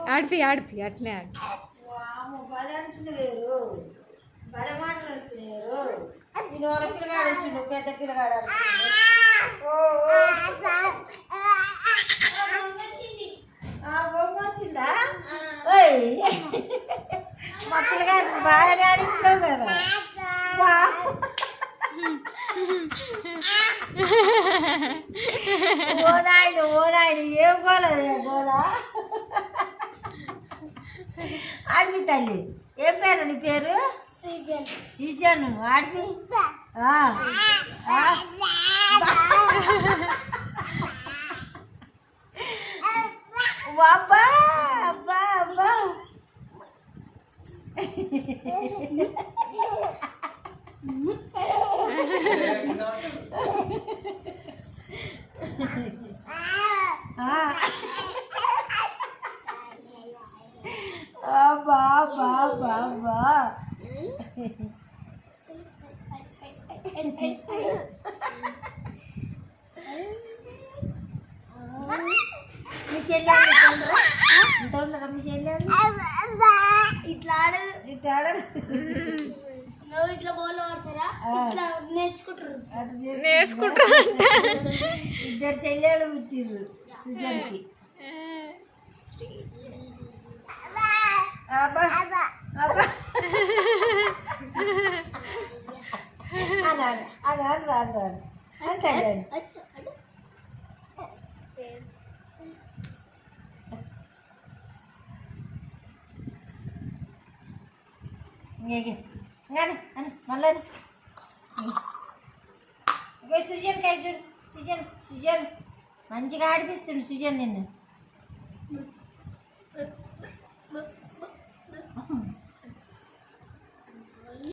ఆడిపి ఆడిపి అట్లే ఆడి బలి అంటున్నారు బలి మాటలు వస్తున్నారు నేను వాళ్ళ పిల్లగాడు వచ్చిండు పెద్ద పిల్లగాడు బొమ్మ వచ్చిందా మా పిల్లగాడు బాగానే ఆడిస్తున్నావు కదా ఓ నాయన ఏం గోలదే గోలా ఆడిపి తల్లి ఏం పేరు నీ పేరు సీజన్ ఆడిపి అబ్బా అబ్బా అబ్బా అబ్బా అబ్బా అబ్బా అబ్బా మీ చెల్లి ఇంత ఉన్నారా మీ చెల్లి ఇట్లా ఆడదు ఇట్లా ఆడదు ఇట్లా బోల్ ఆడతారా ఇట్లా నేర్చుకుంటారు ఇద్దరు చెల్లెలు పుట్టిర్రు సుజన్కి అబ్బా అబ్బా అన్నాడు అన్నాడు అన్నాడు అంటాడు మళ్ళీ సుజన్ కాయ చూడు సుజన్ మంచిగా ఆడిపిస్తుండు సుజన్ నిన్ను